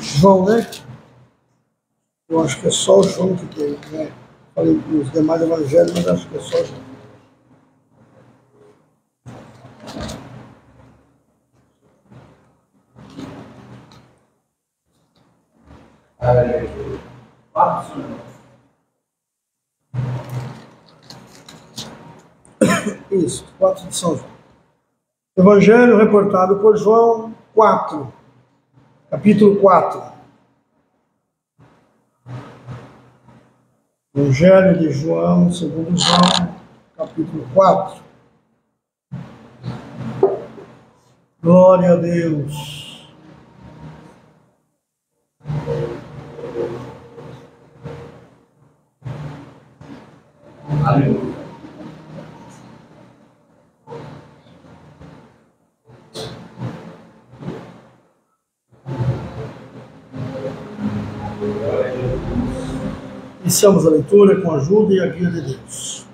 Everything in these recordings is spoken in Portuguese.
João, né? Eu acho que é só o João que tem, né? Falei os demais evangelhos, mas acho que é só o João. Isso, 4 de São João. Evangelho reportado por João 4, capítulo 4. Evangelho de João, segundo João, capítulo 4. Glória a Deus. Aleluia. Iniciamos a leitura com a ajuda e a guia de Deus.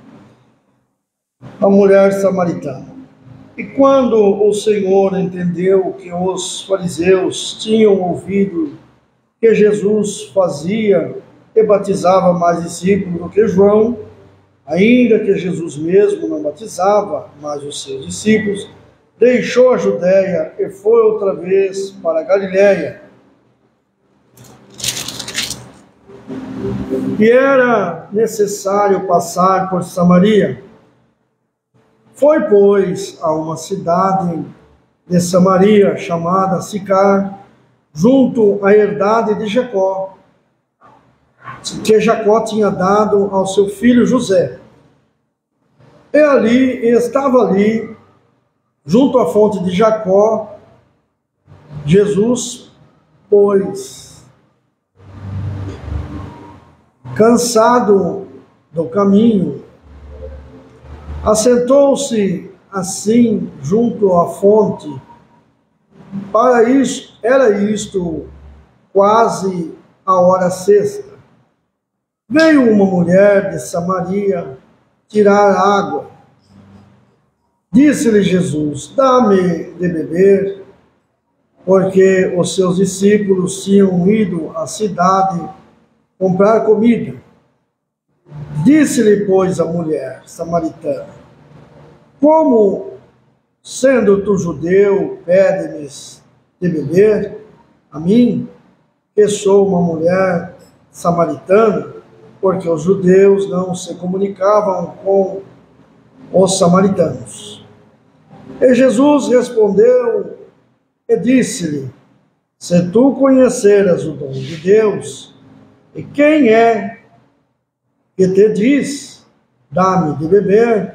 A mulher samaritana. E quando o Senhor entendeu que os fariseus tinham ouvido que Jesus fazia e batizava mais discípulos do que João, ainda que Jesus mesmo não batizava mais os seus discípulos, deixou a Judéia e foi outra vez para a Galiléia. E era necessário passar por Samaria. Foi, pois, a uma cidade de Samaria, chamada Sicar, junto à herdade de Jacó, que Jacó tinha dado ao seu filho José. Estava ali, junto à fonte de Jacó, Jesus, pois, cansado do caminho, assentou-se assim junto à fonte. Era isto quase a hora sexta. Veio uma mulher de Samaria tirar água. Disse-lhe Jesus: dá-me de beber, porque os seus discípulos tinham ido à cidade comprar comida. Disse-lhe, pois, a mulher samaritana: como, sendo tu judeu, pede-me de beber a mim, que sou uma mulher samaritana? Porque os judeus não se comunicavam com os samaritanos. E Jesus respondeu e disse-lhe: se tu conheceras o dom de Deus, e quem é que te diz, dá-me de beber,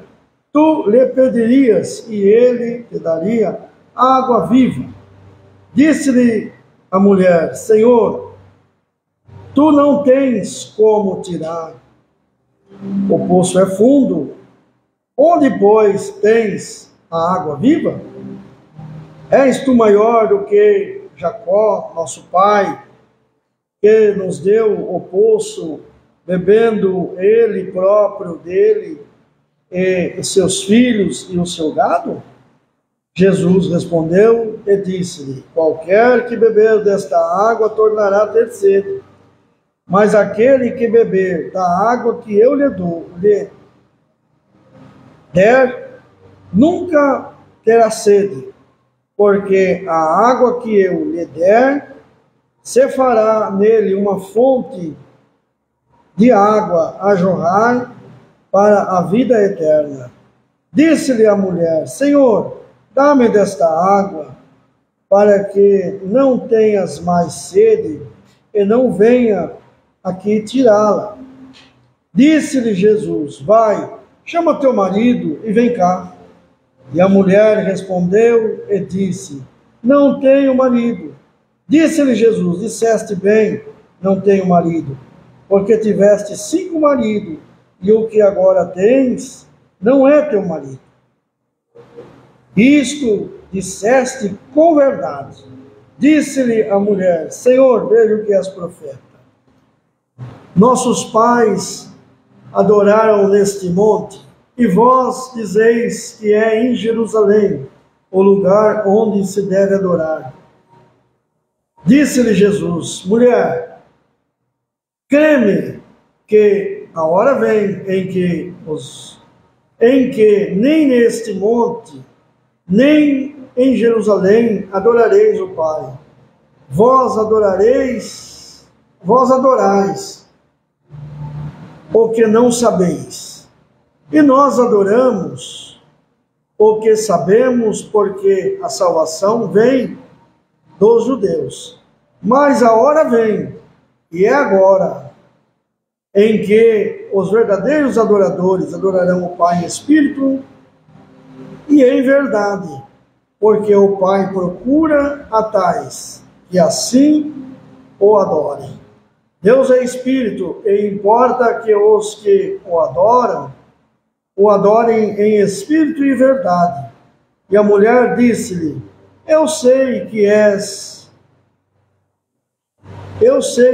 tu lhe pedirias, e ele te daria água viva. Disse-lhe a mulher: Senhor, tu não tens como tirar, o poço é fundo, onde, pois, tens a água viva? És tu maior do que Jacó, nosso pai, que nos deu o poço, bebendo ele próprio dele, e seus filhos e o seu gado? Jesus respondeu e disse-lhe: qualquer que beber desta água tornará a ter sede, mas aquele que beber da água que eu lhe der, nunca terá sede, porque a água que eu lhe der se fará nele uma fonte de água a jorrar para a vida eterna. Disse-lhe a mulher: Senhor, dá-me desta água, para que não tenhas mais sede e não venha aqui tirá-la. Disse-lhe Jesus: vai, chama teu marido e vem cá. E a mulher respondeu e disse: não tenho marido. Disse-lhe Jesus: disseste bem, não tenho marido, porque tiveste 5 maridos, e o que agora tens não é teu marido. Isto disseste com verdade. Disse-lhe a mulher: Senhor, vejo que és profeta. Nossos pais adoraram neste monte, e vós dizeis que é em Jerusalém o lugar onde se deve adorar. Disse-lhe Jesus: mulher, crê-me que a hora vem em que nem neste monte, nem em Jerusalém adorareis o Pai. Vós adorais o que não sabeis. E nós adoramos o que sabemos, porque a salvação vem dos judeus. Mas a hora vem, e é agora, em que os verdadeiros adoradores adorarão o Pai em espírito e em verdade, porque o Pai procura a tais que assim o adorem. Deus é espírito, e importa que os que o adorem em espírito e verdade. E a mulher disse-lhe: eu sei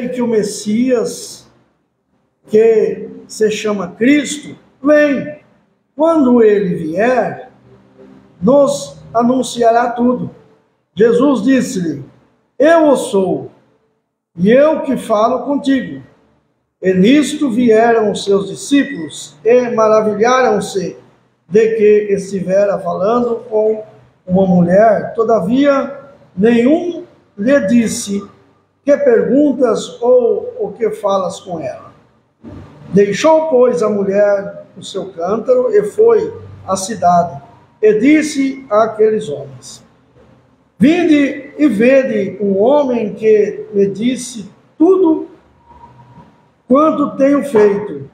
que o Messias, que se chama Cristo, vem. Quando ele vier, nos anunciará tudo. Jesus disse-lhe: eu o sou, e eu que falo contigo. E nisto vieram os seus discípulos e maravilharam-se de que estivera falando com uma mulher. Todavia, nenhum lhe disse: que perguntas ou o que falas com ela? Deixou, pois, a mulher o seu cântaro e foi à cidade, e disse àqueles homens: vinde e vede um homem que me disse tudo quanto tenho feito.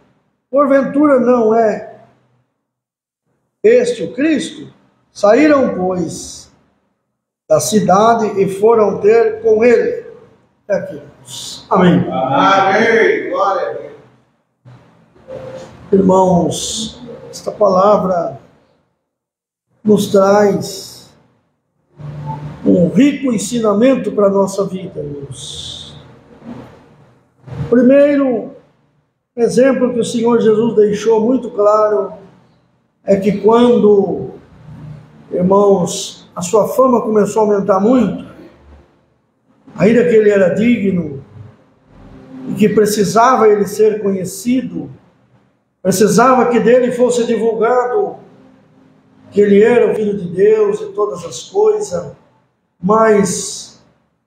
Porventura não é este o Cristo? Saíram, pois, da cidade e foram ter com ele. Aqui. Amém. Amém. Glória a Deus. Irmãos, esta palavra nos traz um rico ensinamento para a nossa vida, irmãos. Primeiro exemplo que o Senhor Jesus deixou muito claro é que quando, irmãos, a sua fama começou a aumentar muito, ainda que ele era digno e que precisava ele ser conhecido, precisava que dele fosse divulgado que ele era o Filho de Deus e todas as coisas, mas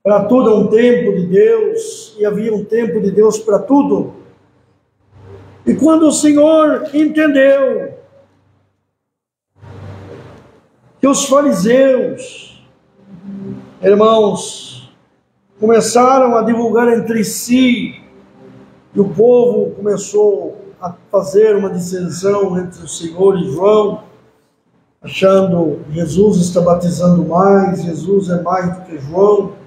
para tudo há um tempo de Deus, e havia um tempo de Deus para tudo. E quando o Senhor entendeu que os fariseus, irmãos, começaram a divulgar entre si, e o povo começou a fazer uma dissensão entre o Senhor e João, achando que Jesus está batizando mais, Jesus é mais do que João,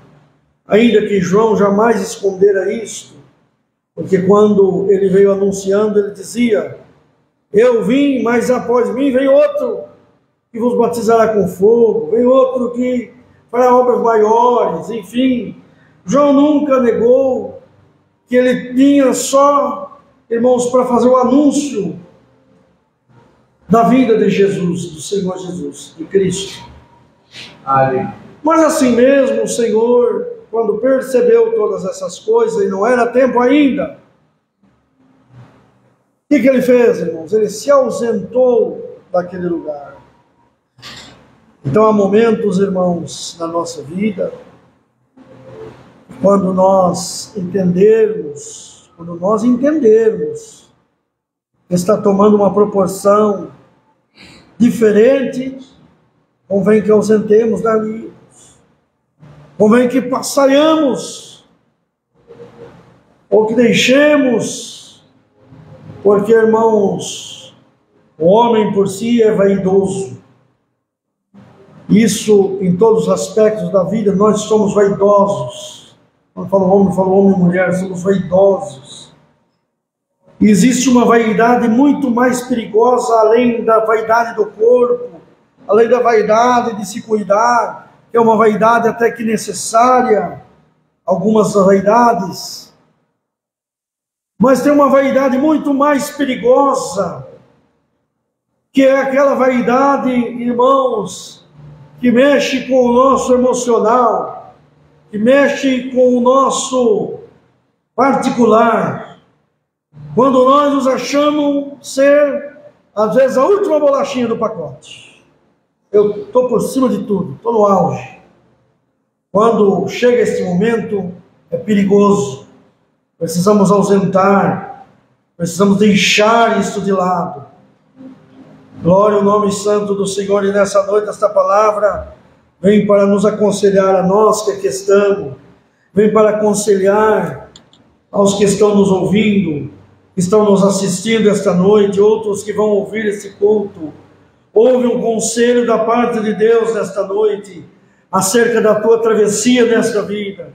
ainda que João jamais escondera isto, porque quando ele veio anunciando, ele dizia: eu vim, mas após mim vem outro que vos batizará com fogo, vem outro que fará obras maiores. Enfim, João nunca negou que ele tinha só, irmãos, para fazer o anúncio da vida de Jesus, do Senhor Jesus, de Cristo. Amém. Mas assim mesmo o Senhor, quando percebeu todas essas coisas, e não era tempo ainda, o que ele fez, irmãos? Ele se ausentou daquele lugar. Então há momentos, irmãos, na nossa vida, quando nós entendermos que está tomando uma proporção diferente, convém que ausentemos dali, convém que passaiamos, ou que deixemos, porque, irmãos, o homem por si é vaidoso. Isso em todos os aspectos da vida, nós somos vaidosos. Quando falo homem e mulher, somos vaidosos. E existe uma vaidade muito mais perigosa, além da vaidade do corpo, além da vaidade de se cuidar, que é uma vaidade até que necessária, algumas vaidades. Mas tem uma vaidade muito mais perigosa, que é aquela vaidade, irmãos, que mexe com o nosso emocional, que mexe com o nosso particular, quando nós nos achamos ser, às vezes, a última bolachinha do pacote. Eu estou por cima de tudo, estou no auge. Quando chega este momento, é perigoso. Precisamos ausentar, precisamos deixar isso de lado. Glória ao nome santo do Senhor, e nessa noite esta palavra vem para nos aconselhar a nós que aqui estamos, vem para aconselhar aos que estão nos ouvindo, que estão nos assistindo esta noite, outros que vão ouvir esse culto. Houve um conselho da parte de Deus nesta noite, acerca da tua travessia nesta vida,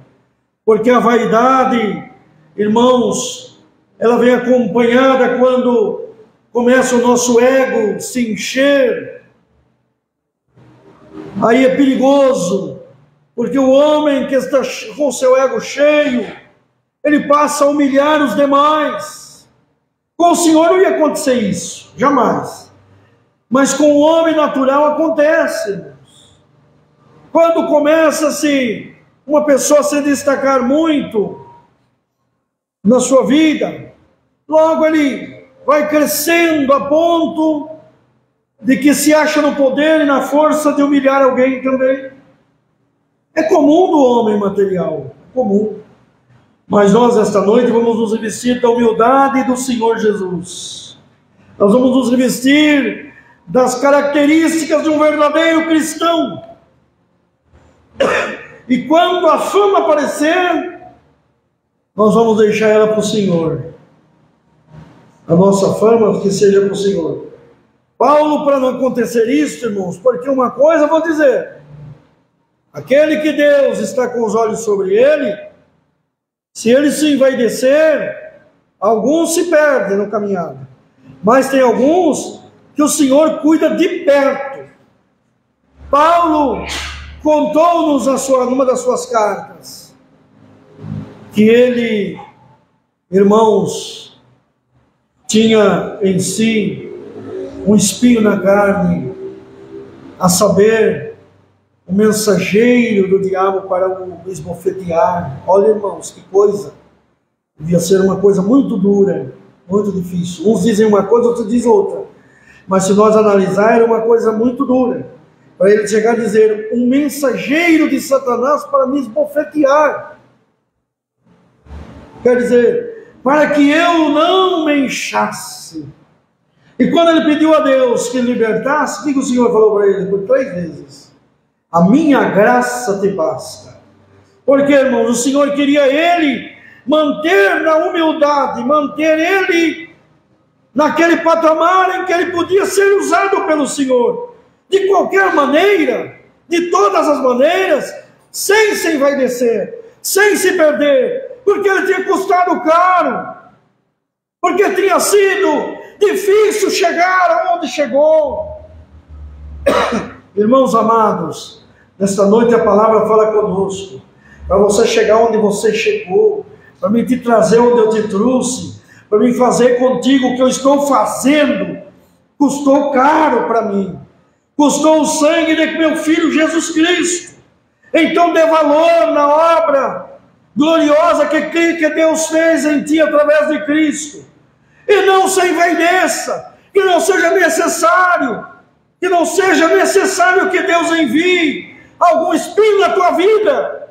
porque a vaidade, irmãos, ela vem acompanhada quando começa o nosso ego se encher. Aí é perigoso, porque o homem que está com o seu ego cheio, ele passa a humilhar os demais. Com o Senhor não ia acontecer isso, jamais. Mas com o homem natural acontece, irmãos. Quando começa-se uma pessoa a se destacar muito na sua vida, logo ele vai crescendo a ponto de que se acha no poder e na força de humilhar alguém também. É comum do homem material, é comum. Mas nós esta noite vamos nos revestir da humildade do Senhor Jesus. Nós vamos nos revestir das características de um verdadeiro cristão. E quando a fama aparecer, nós vamos deixar ela para o Senhor. A nossa fama que seja para o Senhor. Paulo, para não acontecer isso, irmãos, porque uma coisa eu vou dizer: aquele que Deus está com os olhos sobre ele, se ele se envaidecer, alguns se perdem no caminhado, mas tem alguns que o Senhor cuida de perto. Paulo contou-nos numa das suas cartas que ele, irmãos, tinha em si um espinho na carne, a saber, o mensageiro do diabo para o esbofetear. Olha, irmãos, que coisa! Devia ser uma coisa muito dura, muito difícil. Uns dizem uma coisa, outros dizem outra. Mas se nós analisar, era uma coisa muito dura. Para ele chegar a dizer, um mensageiro de Satanás para me esbofetear. Quer dizer, para que eu não me inchasse. E quando ele pediu a Deus que libertasse, o que o Senhor falou para ele? Por 3 vezes. A minha graça te basta. Porque, irmãos, o Senhor queria ele manter na humildade, manter ele naquele patamar em que ele podia ser usado pelo Senhor. De qualquer maneira, de todas as maneiras, sem se envaidecer, sem se perder, porque ele tinha custado caro, porque tinha sido difícil chegar aonde chegou. Irmãos amados, nesta noite a palavra fala conosco, para você chegar onde você chegou, para mim te trazer onde eu te trouxe, para mim fazer contigo o que eu estou fazendo, custou caro para mim, custou o sangue de meu filho Jesus Cristo. Então dê valor na obra gloriosa que Deus fez em ti através de Cristo, e não se envaideça, que não seja necessário que Deus envie algum espinho na tua vida,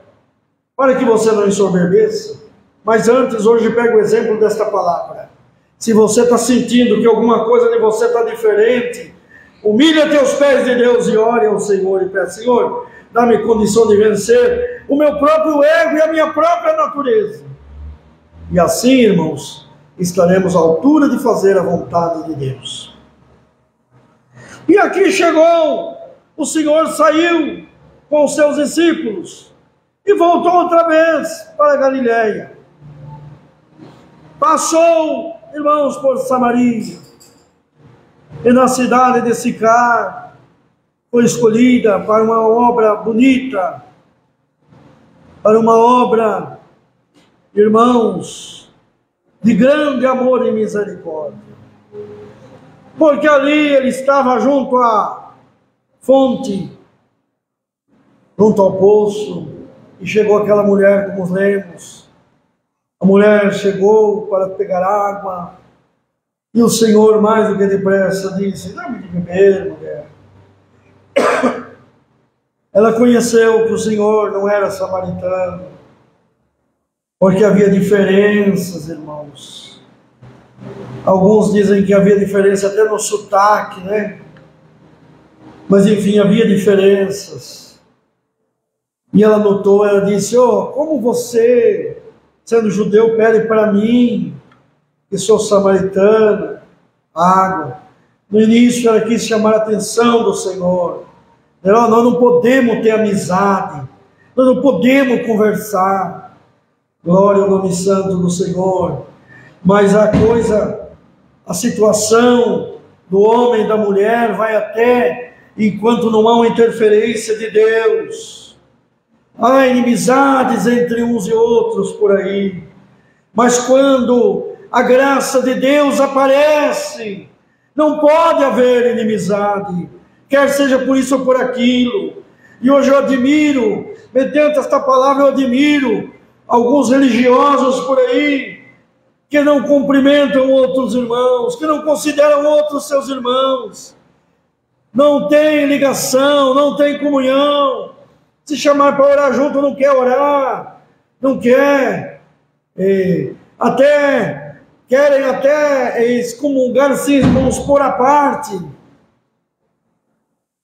para que você não ensoberbeça. Mas antes, hoje pega o exemplo desta palavra. Se você está sentindo que alguma coisa de você está diferente, humilha teus pés de Deus e ore ao Senhor e peça: Senhor, dá-me condição de vencer o meu próprio ego e a minha própria natureza. E assim, irmãos, estaremos à altura de fazer a vontade de Deus. E aqui chegou, o Senhor saiu com os seus discípulos e voltou outra vez para a Galileia. Passou, irmãos, por Samaria, e na cidade de Sicar foi escolhida para uma obra bonita, para uma obra, irmãos, de grande amor e misericórdia. Porque ali ele estava junto à fonte, junto ao poço, e chegou aquela mulher como os lemos. A mulher chegou para pegar água, e o Senhor, mais do que depressa, disse: dá-me de beber, mulher. Ela conheceu que o Senhor não era samaritano, porque havia diferenças, irmãos. Alguns dizem que havia diferença até no sotaque, né? Mas enfim, havia diferenças. E ela notou, ela disse: como você, sendo judeu, pede para mim, que sou samaritana, água. No início ela quis chamar a atenção do Senhor. Nós não podemos ter amizade, nós não podemos conversar. Glória ao nome santo do Senhor. Mas a situação do homem e da mulher vai até enquanto não há uma interferência de Deus. Há inimizades entre uns e outros por aí. Mas quando a graça de Deus aparece, não pode haver inimizade, quer seja por isso ou por aquilo. E hoje eu admiro, mediante esta palavra eu admiro alguns religiosos por aí, que não cumprimentam outros irmãos, que não consideram outros seus irmãos, não tem ligação, não tem comunhão. Se chamar para orar junto, não quer orar, não quer, querem até excomungar, assim, vamos pôr à parte,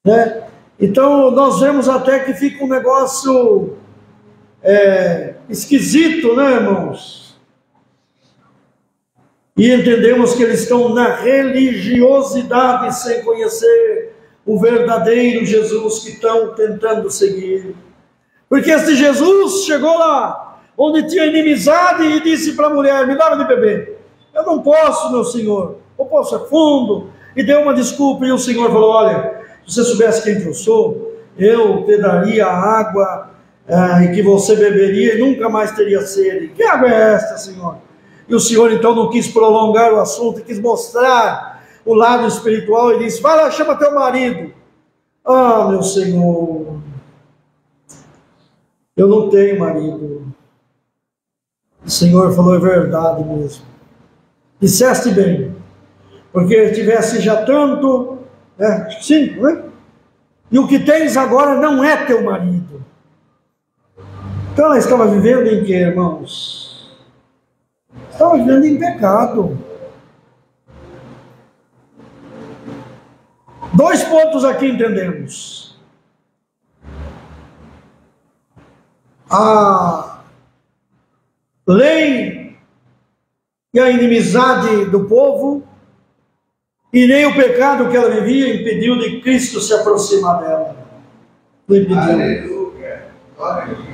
né? Então nós vemos até que fica um negócio esquisito, né, irmãos? E entendemos que eles estão na religiosidade sem conhecer o verdadeiro Jesus que estão tentando seguir. Porque esse Jesus chegou lá onde tinha inimizade e disse para a mulher: me dá de beber. Eu não posso, meu senhor, eu posso é fundo. E deu uma desculpa, e o Senhor falou: olha, se você soubesse quem eu sou, eu te daria a água e que você beberia e nunca mais teria sede. Que água é esta, Senhor? E o Senhor então não quis prolongar o assunto, quis mostrar o lado espiritual e disse: vai lá, chama teu marido. Ah, meu Senhor, eu não tenho marido. O Senhor falou: é verdade mesmo. Disseste bem, porque tivesse já tanto, sim, né? E o que tens agora não é teu marido. Então ela estava vivendo em quê, irmãos? Estava vivendo em pecado. 2 pontos aqui entendemos. A lei e a inimizade do povo, e nem o pecado que ela vivia impediu de Cristo se aproximar dela. Não impediu. Aleluia.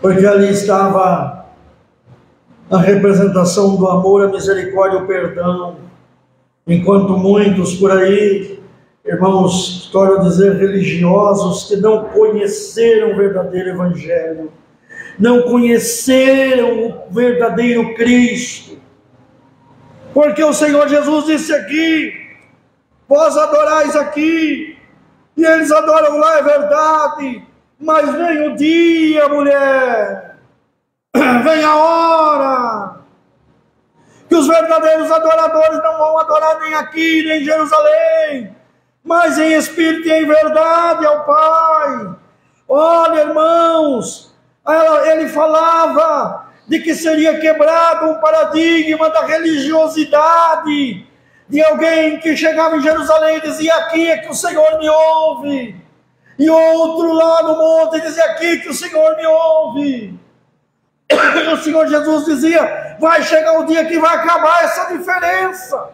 Porque ali estava a representação do amor, a misericórdia, o perdão. Enquanto muitos por aí, irmãos, estou a dizer, religiosos, que não conheceram o verdadeiro Evangelho, não conheceram o verdadeiro Cristo. Porque o Senhor Jesus disse aqui: vós adorais aqui, e eles adoram lá, é verdade, mas vem o dia, mulher, vem a hora, que os verdadeiros adoradores não vão adorar nem aqui, nem em Jerusalém, mas em espírito e em verdade ao Pai. Olha, irmãos, ele falava de que seria quebrado um paradigma da religiosidade, de alguém que chegava em Jerusalém e dizia: aqui é que o Senhor me ouve, e outro lá no monte dizia: aqui que o Senhor me ouve. E o Senhor Jesus dizia: vai chegar o dia que vai acabar essa diferença.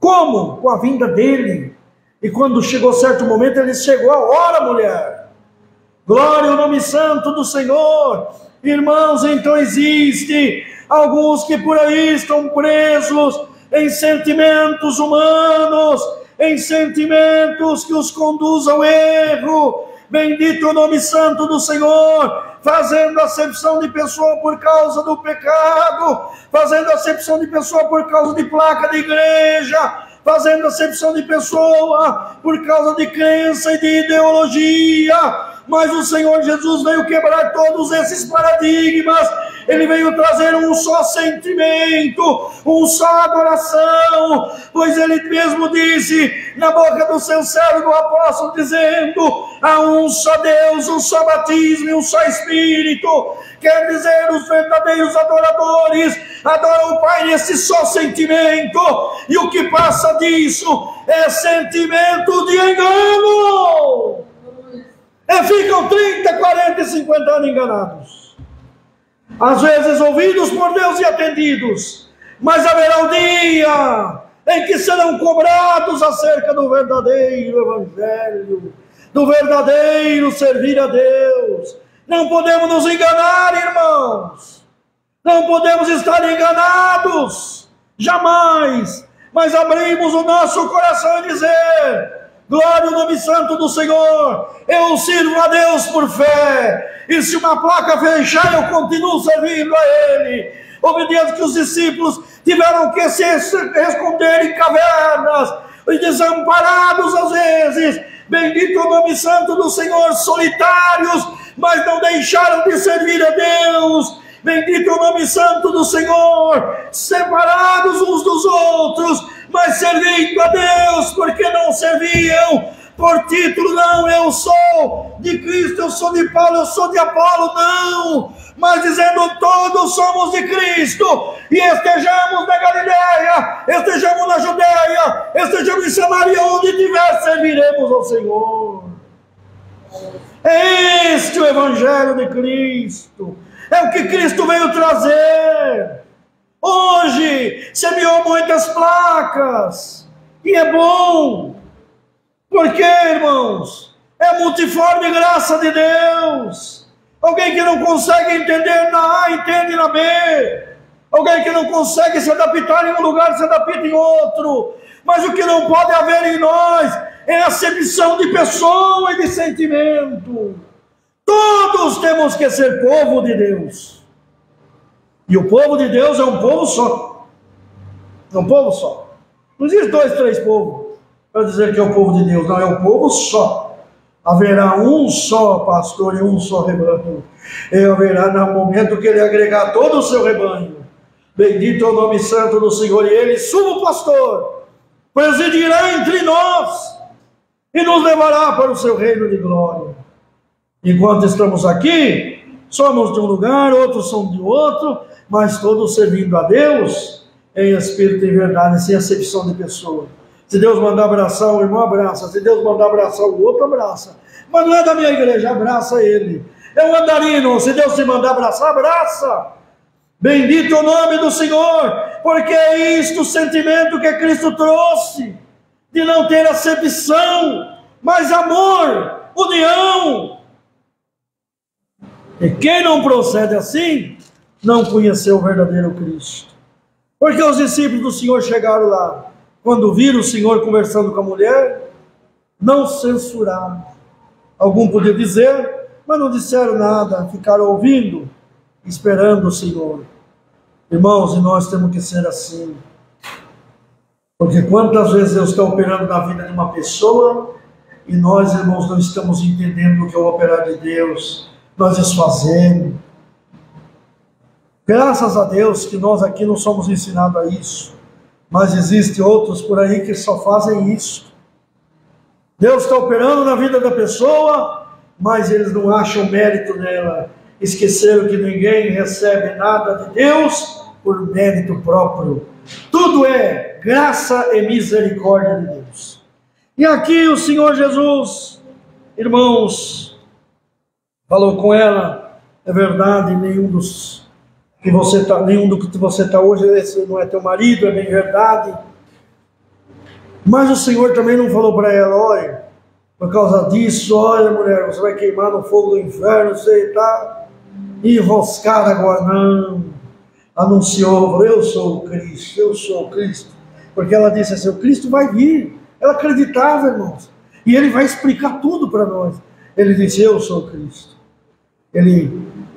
Como? Com a vinda dele. E quando chegou certo momento, ele chegou a hora, mulher. Glória ao nome santo do Senhor. Irmãos, então existe alguns que por aí estão presos em sentimentos humanos, em sentimentos que os conduzem ao erro. Bendito o nome santo do Senhor, fazendo acepção de pessoa por causa do pecado, fazendo acepção de pessoa por causa de placa de igreja, fazendo acepção de pessoa, por causa de crença e de ideologia. Mas o Senhor Jesus veio quebrar todos esses paradigmas. Ele veio trazer um só sentimento, um só adoração, pois ele mesmo disse na boca do seu servo, do apóstolo, dizendo: há um só Deus, um só batismo e um só Espírito. Quer dizer, os verdadeiros adoradores adoram o Pai nesse só sentimento, e o que passa disso é sentimento de engano. E ficam 30, 40 e 50 anos enganados. Às vezes ouvidos por Deus e atendidos, mas haverá o dia em que serão cobrados acerca do verdadeiro evangelho, do verdadeiro servir a Deus. Não podemos nos enganar, irmãos. Não podemos estar enganados, jamais. Mas abrimos o nosso coração e dizer: glória ao nome santo do Senhor, eu sirvo a Deus por fé, e se uma placa fechar, eu continuo servindo a Ele. Obediente que os discípulos tiveram que se esconder em cavernas, e desamparados às vezes, bendito o nome santo do Senhor, solitários, mas não deixaram de servir a Deus. Bendito o nome santo do Senhor, separados uns dos outros, mas servindo a Deus, porque não serviam por título, não, eu sou de Cristo, eu sou de Paulo, eu sou de Apolo, não, mas dizendo: todos somos de Cristo, e estejamos na Galileia, estejamos na Judeia, estejamos em Samaria, onde tiver, serviremos ao Senhor. É este o Evangelho de Cristo, é o que Cristo veio trazer. Hoje semeou muitas placas, e é bom, porque, irmãos, é multiforme graça de Deus. Alguém que não consegue entender na A, entende na B. Alguém que não consegue se adaptar em um lugar, se adapta em outro. Mas o que não pode haver em nós é acepção de pessoa e de sentimento. Todos temos que ser povo de Deus. E o povo de Deus é um povo só. É um povo só. Não existe 2, 3 povos para dizer que é o povo de Deus. Não, é um povo só. Haverá um só pastor e um só rebanho. E haverá no momento que ele agregar todo o seu rebanho. Bendito é o nome santo do Senhor. E ele, sumo pastor, presidirá entre nós e nos levará para o seu reino de glória. Enquanto estamos aqui, somos de um lugar, outros são de outro, mas todos servindo a Deus em espírito e verdade, sem acepção de pessoa. Se Deus mandar abraçar o irmão, abraça. Se Deus mandar abraçar o outro, abraça. Mas não é da minha igreja, abraça ele. É um andarino, se Deus te mandar abraçar, abraça. Bendito o nome do Senhor, porque é isto o sentimento que Cristo trouxe, de não ter acepção, mas amor, união. E quem não procede assim, não conheceu o verdadeiro Cristo. Porque os discípulos do Senhor chegaram lá, quando viram o Senhor conversando com a mulher, não censuraram. Algum podia dizer, mas não disseram nada, ficaram ouvindo, esperando o Senhor. Irmãos, e nós temos que ser assim. Porque quantas vezes Deus está operando na vida de uma pessoa, e nós, irmãos, não estamos entendendo o que é o operar de Deus, nós desfazemos. Graças a Deus que nós aqui não somos ensinados a isso, mas existem outros por aí que só fazem isso. Deus está operando na vida da pessoa, mas eles não acham mérito nela. Esqueceram que ninguém recebe nada de Deus por mérito próprio. Tudo é graça e misericórdia de Deus. E aqui o Senhor Jesus, irmãos, falou com ela: é verdade, nenhum do que você está hoje, esse não é teu marido, é bem verdade. Mas o Senhor também não falou para ela: olha, por causa disso, olha, mulher, você vai queimar no fogo do inferno, você está enroscada agora. Não. Anunciou: eu sou o Cristo, eu sou o Cristo. Porque ela disse assim: o Cristo vai vir. Ela acreditava, irmãos, e ele vai explicar tudo para nós. Ele disse: eu sou o Cristo.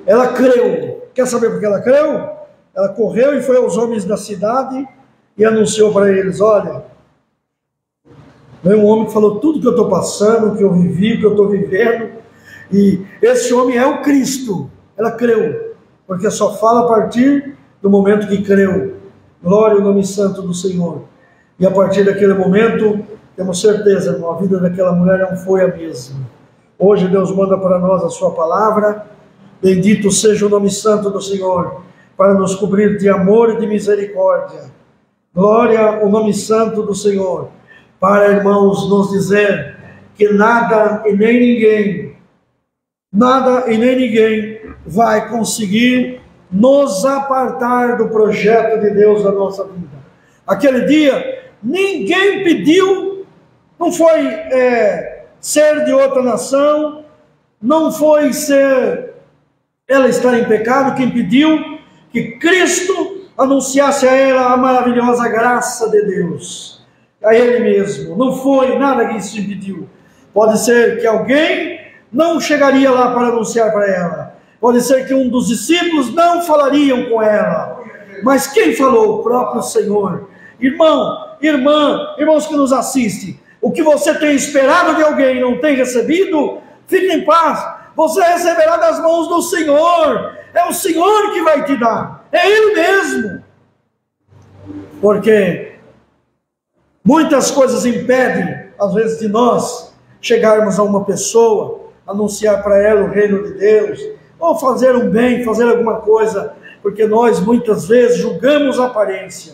Ela creu. Quer saber por que ela creu? Ela correu e foi aos homens da cidade e anunciou para eles: olha, Veio um homem que falou tudo que eu estou passando, o que eu vivi, o que eu estou vivendo. E esse homem é o Cristo. Ela creu, porque só fala a partir do momento que creu. Glória ao nome santo do Senhor. E a partir daquele momento, temos certeza, irmão, a vida daquela mulher não foi a mesma. Hoje Deus manda para nós a sua palavra. Bendito seja o nome santo do Senhor, para nos cobrir de amor e de misericórdia. Glória ao nome santo do Senhor, para, irmãos, nos dizer que nada e nem ninguém vai conseguir nos apartar do projeto de Deus na nossa vida. Aquele dia, ninguém pediu, não foi ser de outra nação, não foi ser ela estar em pecado, quem pediu que Cristo anunciasse a ela a maravilhosa graça de Deus, a Ele mesmo. Não foi nada que isso impediu. Pode ser que alguém não chegaria lá para anunciar para ela. Pode ser que um dos discípulos não falariam com ela. Mas quem falou? O próprio Senhor. Irmão, irmã, irmãos que nos assistem, o que você tem esperado de alguém e não tem recebido, fique em paz. Você receberá das mãos do Senhor. É o Senhor que vai te dar. É Ele mesmo. Porque muitas coisas impedem, às vezes, de nós chegarmos a uma pessoa, anunciar para ela o reino de Deus, ou fazer um bem, fazer alguma coisa, porque nós muitas vezes julgamos a aparência,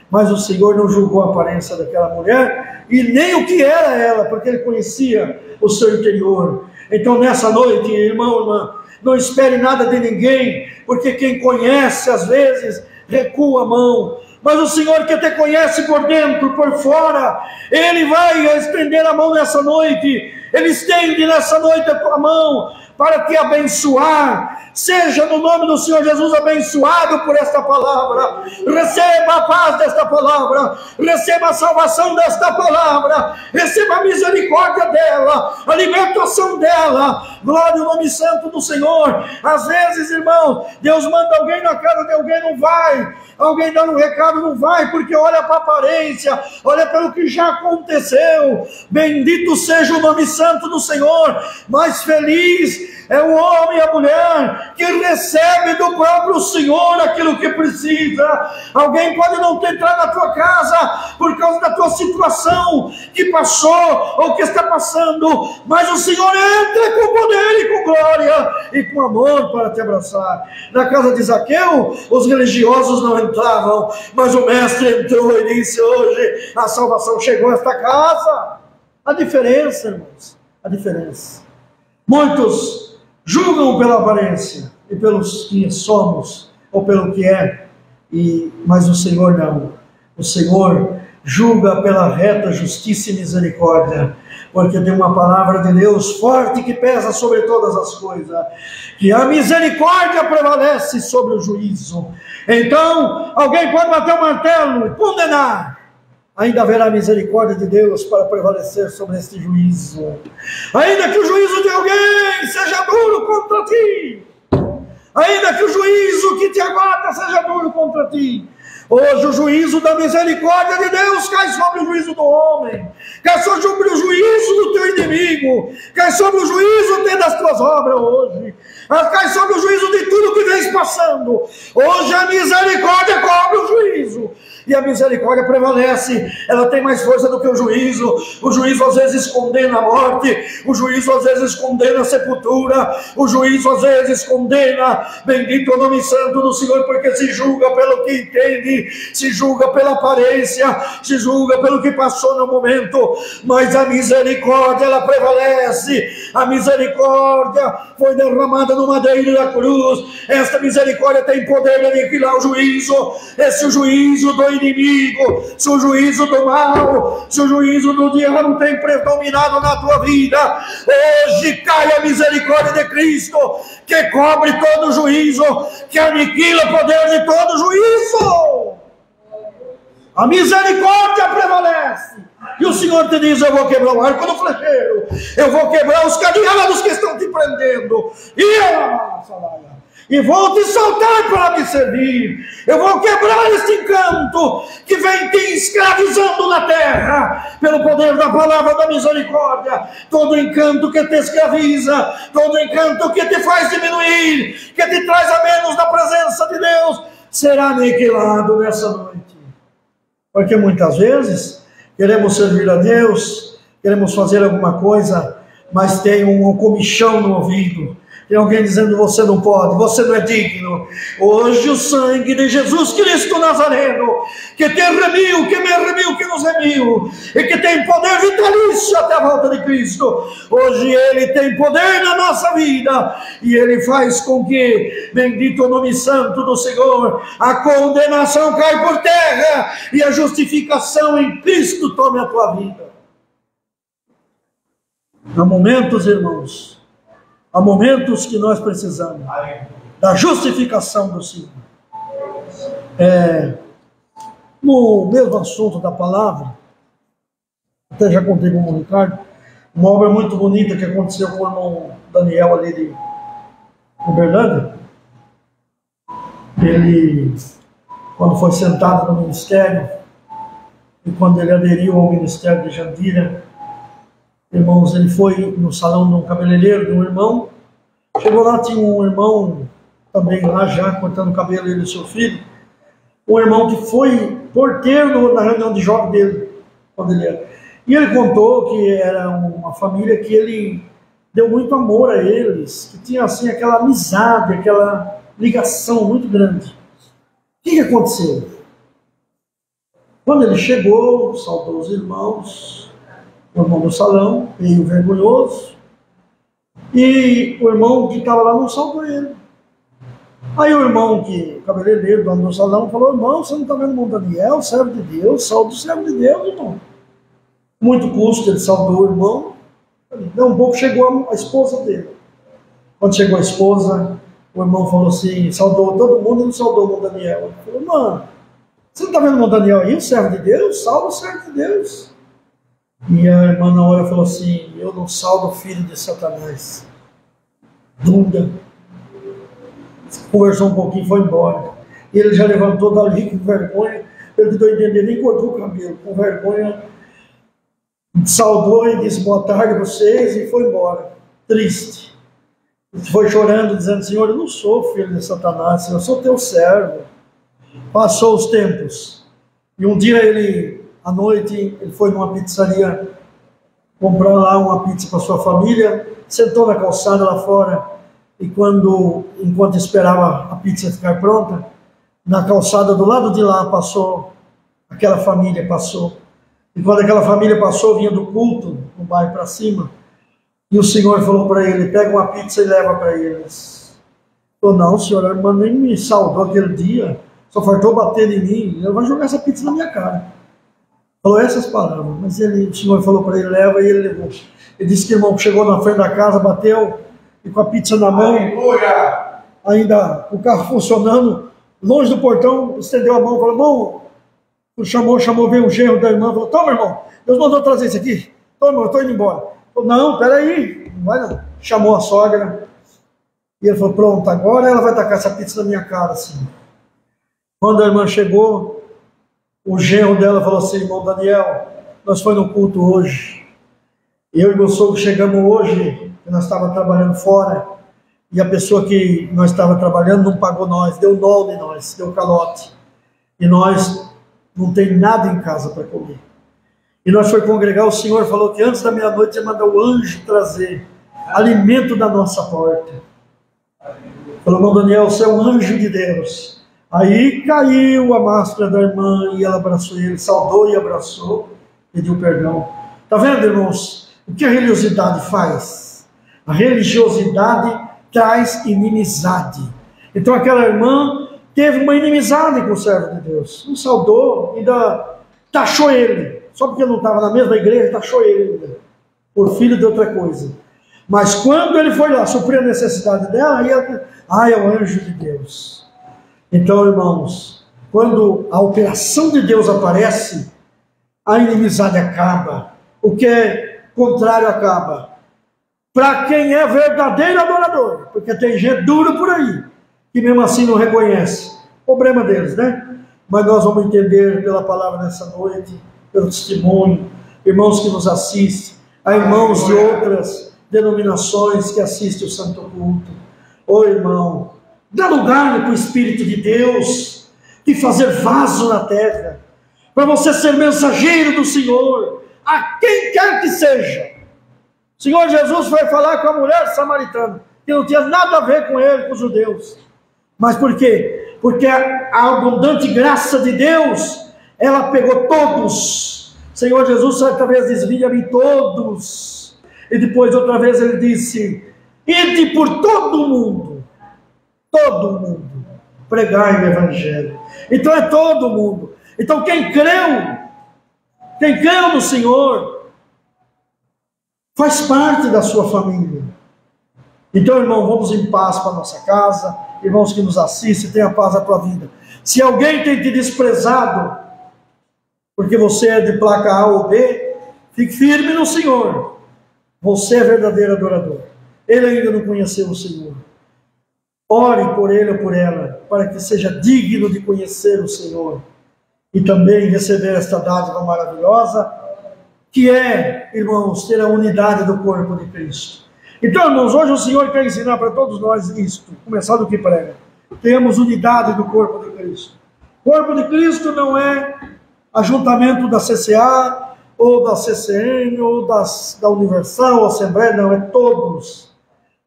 mas o Senhor não julgou a aparência daquela mulher, e nem o que era ela, porque Ele conhecia o seu interior. Então nessa noite, irmão, irmã, não espere nada de ninguém, porque quem conhece às vezes recua a mão, mas o Senhor que te conhece por dentro, por fora, Ele vai estender a mão nessa noite. Ele estende nessa noite a tua mão para te abençoar. Seja no nome do Senhor Jesus abençoado por esta palavra. Receba a paz desta palavra, receba a salvação desta palavra, receba a misericórdia dela, a libertação dela. Glória ao nome santo do Senhor. Às vezes, irmão, Deus manda alguém na casa de alguém, não vai. Alguém dá um recado, não vai, porque olha para a aparência, olha pelo que já aconteceu. Bendito seja o nome santo do Senhor. Mas feliz é o homem e a mulher que recebe do próprio Senhor aquilo que precisa. Alguém pode não ter entrado na tua casa por causa da tua situação que passou ou que está passando, mas o Senhor entra com poder e com glória e com amor para te abraçar. Na casa de Zaqueu, os religiosos não entravam, mas o mestre entrou e disse: hoje a salvação chegou a esta casa. A diferença, irmãos, a diferença. Muitos julgam pela aparência e pelos que somos ou pelo que é, mas o Senhor não. O Senhor julga pela reta justiça e misericórdia, porque tem uma palavra de Deus forte que pesa sobre todas as coisas, que a misericórdia prevalece sobre o juízo. Então, alguém pode bater o martelo e condenar, ainda haverá misericórdia de Deus para prevalecer sobre este juízo. Ainda que o juízo de alguém seja duro contra ti, ainda que o juízo que te aguarda seja duro contra ti, hoje o juízo da misericórdia de Deus cai sobre o juízo do homem, cai sobre o juízo do teu inimigo, cai sobre o juízo das tuas obras hoje, cai sobre o juízo de tudo que vens passando. Hoje a misericórdia cobre o juízo, e a misericórdia prevalece. Ela tem mais força do que o juízo. O juízo às vezes condena a morte, o juízo às vezes condena a sepultura, o juízo às vezes condena. Bendito é o nome santo do Senhor, porque se julga pelo que entende, se julga pela aparência, se julga pelo que passou no momento, mas a misericórdia ela prevalece. A misericórdia foi derramada no madeiro da cruz. Esta misericórdia tem poder de aniquilar o juízo. Esse é o juízo do inimigo, se o juízo do mal, se o juízo do diabo tem predominado na tua vida, hoje cai a misericórdia de Cristo, que cobre todo o juízo, que aniquila o poder de todo o juízo. A misericórdia prevalece, e o Senhor te diz: eu vou quebrar o arco do flecheiro, eu vou quebrar os cadeados que estão te prendendo, e vou te soltar para me servir. Eu vou quebrar este encanto que vem te escravizando na terra, pelo poder da palavra da misericórdia. Todo encanto que te escraviza, todo encanto que te faz diminuir, que te traz a menos da presença de Deus, será aniquilado nessa noite. Porque muitas vezes queremos servir a Deus, queremos fazer alguma coisa, mas tem um comichão no ouvido. Tem alguém dizendo: você não pode, você não é digno. Hoje o sangue de Jesus Cristo Nazareno, que te remiu, que me remiu, que nos remiu, e que tem poder vitalício até a volta de Cristo, hoje Ele tem poder na nossa vida, e Ele faz com que, bendito o nome santo do Senhor, a condenação cai por terra, e a justificação em Cristo tome a tua vida. Há momentos, irmãos, há momentos que nós precisamos da justificação do Senhor. No mesmo assunto da palavra, até já contei com o Ricardo, uma obra muito bonita que aconteceu com o irmão Daniel ali de Uberlândia. Ele, quando foi sentado no ministério, e quando ele aderiu ao ministério de Jandira, irmãos, ele foi no salão de um cabeleireiro de um irmão. Chegou lá, tinha um irmão também lá já cortando o cabelo, ele e seu filho. Um irmão que foi porteiro na reunião de jovem dele, quando ele era. E ele contou que era uma família que ele deu muito amor a eles, que tinha assim aquela amizade, aquela ligação muito grande. O que aconteceu? Quando ele chegou, saudou os irmãos, o irmão do salão, meio vergonhoso, e o irmão que estava lá não saudou ele. Aí o irmão, o cabeleireiro, dono do salão, falou: irmão, você não está vendo o irmão Daniel, servo de Deus, salve o servo de Deus, irmão. Muito custo, ele saudou o irmão. Não, um pouco chegou a esposa dele. Quando chegou a esposa, o irmão falou assim, saudou todo mundo e não saudou o irmão Daniel. Ele falou: mano, você não está vendo o irmão Daniel aí, o servo de Deus? Salve o servo de Deus. E a irmã na hora falou assim: eu não salvo o filho de Satanás. Dunda. Conversou um pouquinho e foi embora. E ele já levantou dali com vergonha. Ele não deu a entender, nem cortou o cabelo. Com vergonha, saudou e disse: boa tarde a vocês, e foi embora. Triste. Foi chorando, dizendo: Senhor, eu não sou filho de Satanás, eu sou teu servo. Passou os tempos. E um dia à noite, ele foi numa pizzaria comprar lá uma pizza para sua família, sentou na calçada lá fora, e enquanto esperava a pizza ficar pronta, na calçada do lado de lá aquela família passou. E quando aquela família passou, vinha do culto, no bairro para cima, e o Senhor falou para ele: pega uma pizza e leva para eles. Falou: não, senhor, a irmã nem me saudou aquele dia, só faltou bater em mim, ele vai jogar essa pizza na minha cara. Falou essas palavras, mas o Senhor falou para ele: leva, e ele levou. Ele disse que o irmão chegou na frente da casa, bateu, e com a pizza na mão, ainda o carro funcionando, longe do portão, estendeu a mão, falou: irmão, chamou, veio o genro da irmã, falou: toma, irmão, Deus mandou trazer isso aqui, toma, irmão, eu estou indo embora. Falou: não, peraí, não vai não. Chamou a sogra, e ele falou: pronto, agora ela vai tacar essa pizza na minha cara, assim. Quando a irmã chegou, o genro dela falou assim: irmão Daniel, nós foi no culto hoje, eu e meu sogro chegamos hoje, que nós estávamos trabalhando fora, e a pessoa que nós estávamos trabalhando não pagou nós, deu nó de nós, deu calote, e nós não tem nada em casa para comer. E nós foi congregar, o Senhor falou que antes da meia-noite ia mandar o anjo trazer alimento da nossa porta. Falou: irmão Daniel, você é um anjo de Deus. Aí caiu a máscara da irmã e ela abraçou ele, saudou e abraçou, pediu perdão. Está vendo, irmãos, o que a religiosidade faz? A religiosidade traz inimizade. Então aquela irmã teve uma inimizade com o servo de Deus, não saudou, ainda taxou ele, só porque não estava na mesma igreja, taxou ele ainda, por filho de outra coisa. Mas quando ele foi lá suprir a necessidade dela, aí ela, é o anjo de Deus. Então, irmãos, quando a operação de Deus aparece, a inimizade acaba, o que é contrário acaba. Para quem é verdadeiro adorador, porque tem gente dura por aí, que mesmo assim não reconhece. Problema deles, né? Mas nós vamos entender pela palavra nessa noite, pelo testemunho, irmãos que nos assistem, há irmãos de outras denominações que assistem o Santo Culto. Ô irmão, dá lugar para o Espírito de Deus, de fazer vaso na terra, para você ser mensageiro do Senhor, a quem quer que seja. O Senhor Jesus foi falar com a mulher samaritana, que não tinha nada a ver com ele, com os judeus. Mas por quê? Porque a abundante graça de Deus, ela pegou todos. O Senhor Jesus certa vez disse: vinde a mim todos. E depois outra vez ele disse: ide por todo mundo, pregai o Evangelho. Então é todo mundo. Então quem creu no Senhor, faz parte da sua família. Então, irmão, vamos em paz para a nossa casa. Irmãos que nos assistem, tenha paz na tua vida. Se alguém tem te desprezado, porque você é de placa A ou B, fique firme no Senhor. Você é verdadeiro adorador. Ele ainda não conheceu o Senhor. Ore por ele ou por ela, para que seja digno de conhecer o Senhor e também receber esta dádiva maravilhosa, que é, irmãos, ter a unidade do corpo de Cristo. Então, irmãos, hoje o Senhor quer ensinar para todos nós isto, começar do que prega. Temos unidade do corpo de Cristo. O corpo de Cristo não é ajuntamento da CCA, ou da CCN, ou da Universal, Assembleia, não, é todos.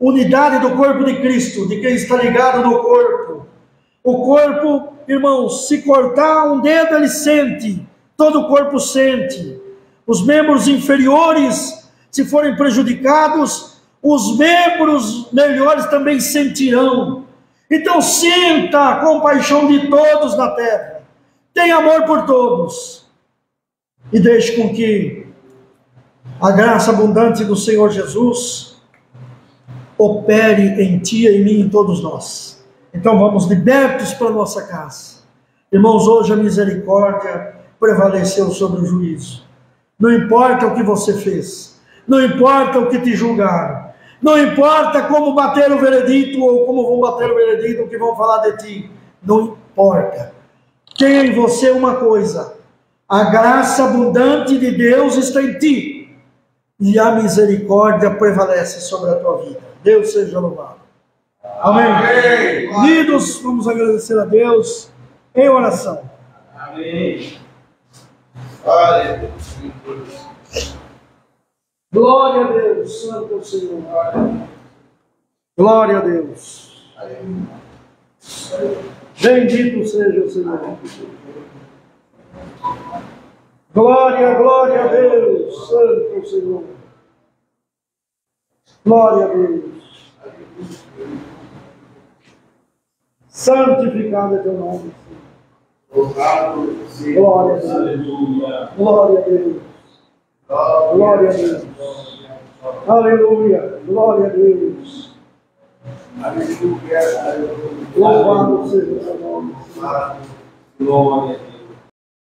Unidade do corpo de Cristo, de quem está ligado no corpo. O corpo, irmãos, se cortar um dedo, ele sente, todo o corpo sente. Os membros inferiores, se forem prejudicados, os membros melhores também sentirão. Então sinta a compaixão de todos na terra. Tenha amor por todos. E deixe com que a graça abundante do Senhor Jesus opere em ti, em mim, em todos nós. Então vamos libertos para a nossa casa. Irmãos, hoje a misericórdia prevaleceu sobre o juízo. Não importa o que você fez, não importa o que te julgaram, não importa como bater o veredito ou como vão bater o veredito, o que vão falar de ti, não importa. Tenha em você uma coisa: a graça abundante de Deus está em ti e a misericórdia prevalece sobre a tua vida. Deus seja louvado. Amém. Amém. Unidos, vamos agradecer a Deus em oração. Amém. Glória a Deus, santo é o Senhor. Glória a Deus. Bendito seja o Senhor. Glória a Deus, santo é o Senhor. Glória a Deus. Santificado é teu nome, Senhor. Glória a Deus. Glória a Deus. Glória a Deus. Aleluia. Glória a Deus. Louvado seja o teu nome, Senhor. Glória a Deus.